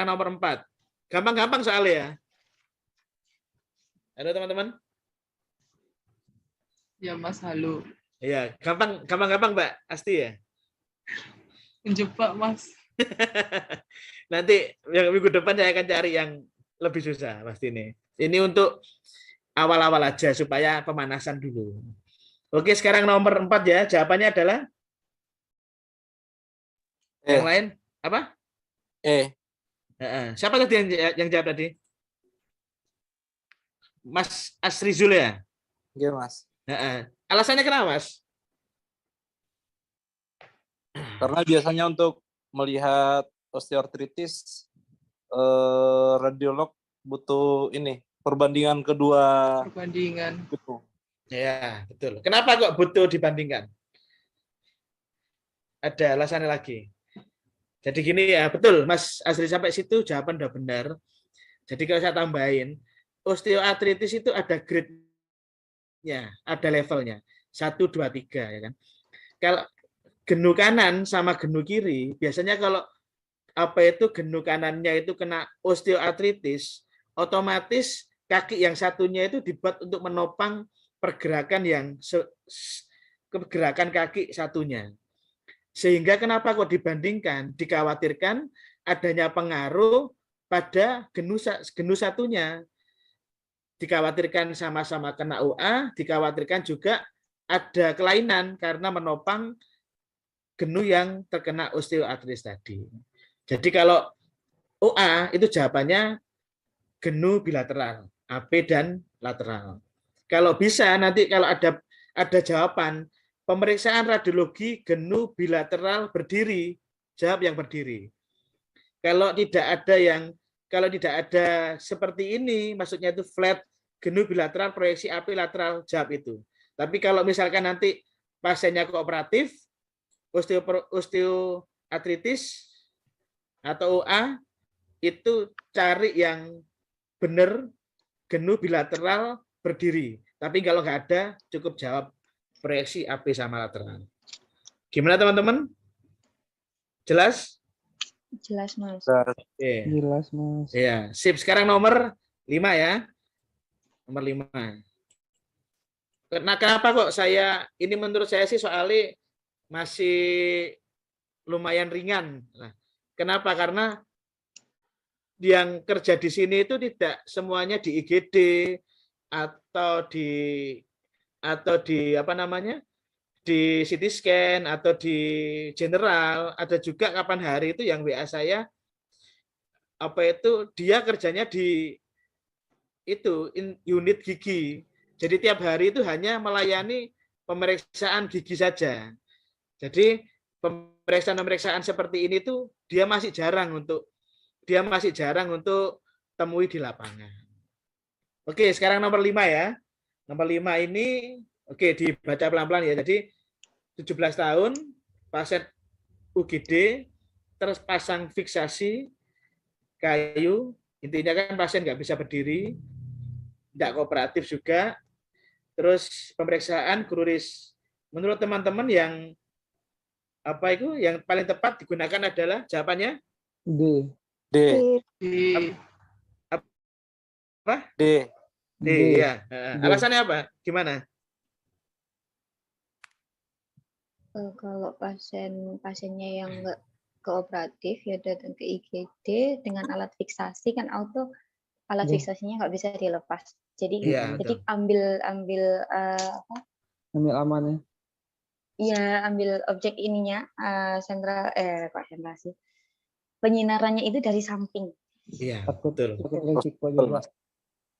nomor 4. Gampang-gampang soalnya ya. Halo teman-teman. Ya Mas, halo. Iya, gampang-gampang Mbak Asti ya. Menjebak Mas. Nanti yang minggu depan saya akan cari yang lebih susah pasti ini. Ini untuk awal-awal aja supaya pemanasan dulu. Oke, sekarang nomor 4 ya. Jawabannya adalah yang lain apa? Siapa tadi yang jawab tadi? Mas Asrizul ya? Iya, Mas. Alasannya kenapa, Mas? Karena biasanya untuk melihat osteoartritis radiolog butuh ini perbandingan kedua. Perbandingan. Gitu. Ya, betul. Kenapa kok butuh dibandingkan? Ada alasannya lagi. Jadi gini ya, betul Mas Asri sampai situ jawaban udah benar. Jadi kalau saya tambahin, osteoartritis itu ada grade-nya, ada levelnya. 1, 2, 3 ya kan. Kalau genu kanan sama genu kiri, biasanya kalau genu kanannya itu kena osteoartritis, otomatis kaki yang satunya itu dibuat untuk menopang pergerakan pergerakan kaki satunya. Sehingga kenapa kok dibandingkan? Dikhawatirkan adanya pengaruh pada genu satunya. Dikhawatirkan sama-sama kena UA, dikhawatirkan juga ada kelainan karena menopang genu yang terkena osteoartritis tadi. Jadi kalau OA itu jawabannya genu bilateral, AP dan lateral. Kalau bisa nanti kalau ada jawaban pemeriksaan radiologi genu bilateral berdiri, jawab yang berdiri. Kalau tidak ada seperti ini, maksudnya itu flat genu bilateral proyeksi AP lateral, jawab itu. Tapi kalau misalkan nanti pasiennya kooperatif, osteoartritis atau OA, itu cari yang benar genu bilateral berdiri. Tapi kalau nggak ada, cukup jawab proyeksi AP sama lateral. Gimana teman-teman? Jelas? Jelas, Mas. Jelas, Mas. Ya, sip. Sekarang nomor 5 ya. Nomor 5. Nah, kenapa kok ini menurut saya sih soalnya masih lumayan ringan. Nah, kenapa? Karena yang kerja di sini itu tidak semuanya di IGD atau di apa namanya? Di CT scan atau di general, ada juga kapan hari itu yang WA saya dia kerjanya di unit gigi. Jadi tiap hari itu hanya melayani pemeriksaan gigi saja. Jadi pemeriksaan seperti ini tuh dia masih jarang untuk temui di lapangan. Oke, sekarang nomor 5 ya. Nomor 5 ini dibaca pelan-pelan ya. Jadi 17 tahun, pasien UGD, terpasang fiksasi kayu, intinya kan pasien nggak bisa berdiri, tidak kooperatif juga. Terus pemeriksaan gururis. Menurut teman-teman yang paling tepat digunakan adalah jawabannya D. Apa? D ya. Alasannya apa? Gimana? Kalau pasiennya yang nggak kooperatif ya datang ke IGD dengan alat fiksasi kan alat fiksasinya nggak bisa dilepas. Jadi ambil amannya. Iya, ambil objek ininya konsentrasi. Penyinarannya itu dari samping. Iya, betul.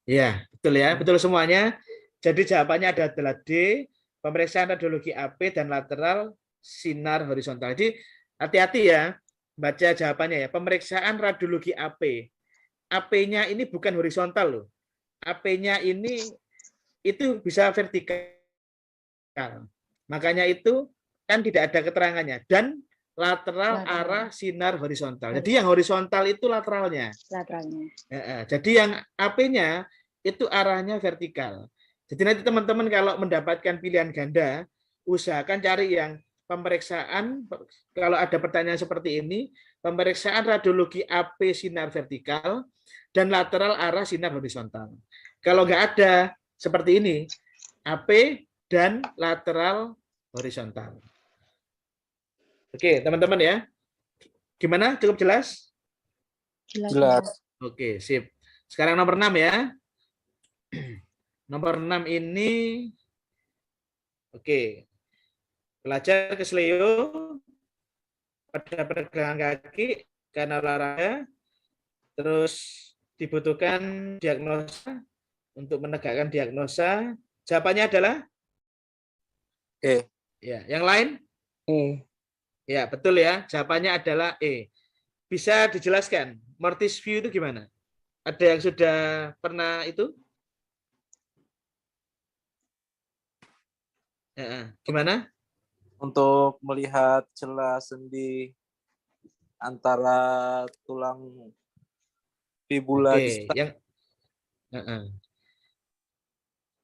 Iya, betul ya, betul semuanya. Jadi jawabannya adalah D, pemeriksaan radiologi AP dan lateral sinar horizontal. Jadi hati-hati ya, baca jawabannya ya. Pemeriksaan radiologi AP. AP-nya ini bukan horizontal loh. AP-nya itu bisa vertikal. Makanya itu kan tidak ada keterangannya. Dan lateral arah sinar horizontal. Jadi yang horizontal itu lateralnya. Jadi yang AP-nya itu arahnya vertikal. Jadi nanti teman-teman kalau mendapatkan pilihan ganda, usahakan cari yang pemeriksaan, kalau ada pertanyaan seperti ini, pemeriksaan radiologi AP sinar vertikal dan lateral arah sinar horizontal. Kalau nggak ada seperti ini, AP dan lateral horizontal. Oke, teman-teman ya. Gimana? Cukup jelas? Jelas. Oke, sip. Sekarang nomor 6 ya. Nomor 6 ini, oke. Belajar kesleo pada pergelangan kaki karena olahraga, terus dibutuhkan diagnosa untuk menegakkan diagnosa. Jawabannya adalah ya. Yang lain? Ya, betul ya. Jawabannya adalah E. Bisa dijelaskan, mortis view itu gimana? Ada yang sudah pernah itu? Ya, gimana? Untuk melihat celah sendi antara tulang fibula Oke, yang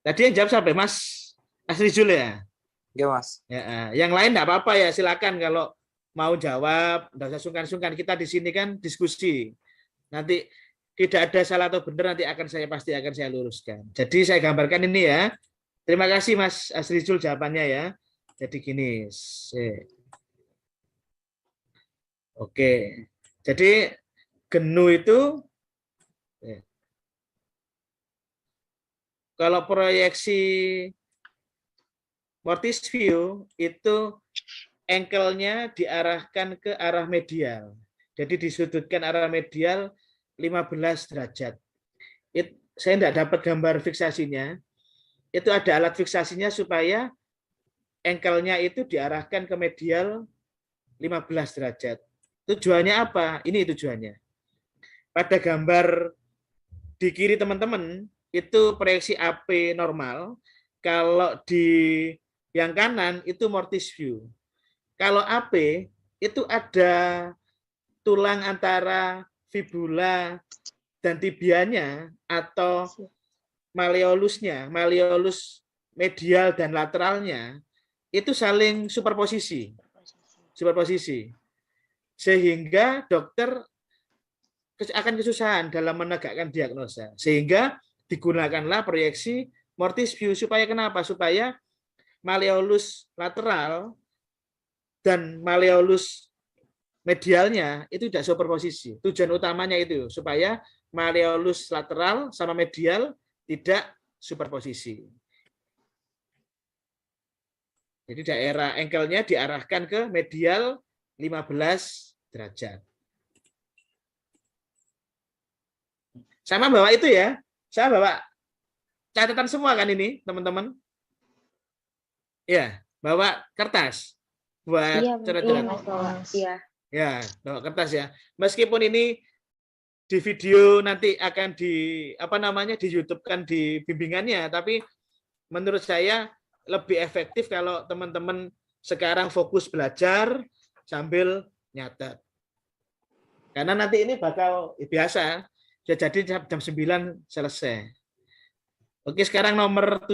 tadi yang jawab sampai Mas Asrijul ya? Oke, Mas. Ya, yang lain enggak apa-apa ya, silakan kalau mau jawab, enggak usah sungkan-sungkan. Kita di sini kan diskusi. Nanti tidak ada salah atau benar, nanti pasti akan saya luruskan. Jadi saya gambarkan ini ya. Terima kasih Mas Asrijul jawabannya ya. Jadi gini. Oke. Jadi genu itu kalau proyeksi mortis view itu ankle-nya diarahkan ke arah medial. Jadi disudutkan arah medial 15 derajat. Saya tidak dapat gambar fiksasinya. Itu ada alat fiksasinya supaya ankle-nya itu diarahkan ke medial 15 derajat. Tujuannya apa? Ini tujuannya. Pada gambar di kiri teman-teman, itu proyeksi AP normal. Kalau di yang kanan itu mortis view. Kalau AP itu ada tulang antara fibula dan tibianya atau malleolusnya, malleolus medial dan lateralnya itu saling superposisi. Sehingga dokter akan kesusahan dalam menegakkan diagnosa. Sehingga digunakanlah proyeksi mortis view supaya kenapa? Supaya malleolus lateral dan malleolus medialnya itu tidak superposisi. Tujuan utamanya itu supaya malleolus lateral sama medial tidak superposisi. Jadi daerah ankle-nya diarahkan ke medial 15 derajat. Sama bawa itu ya. Saya bawa catatan semua kan ini, teman-teman? Ya, bawa kertas buat coret-coret. Iya. Ya, bawa kertas ya. Meskipun ini di video nanti akan di YouTube kan di bimbingannya, tapi menurut saya lebih efektif kalau teman-teman sekarang fokus belajar sambil nyatet. Karena nanti ini bakal biasa, jadi jam 9 selesai. Oke, sekarang nomor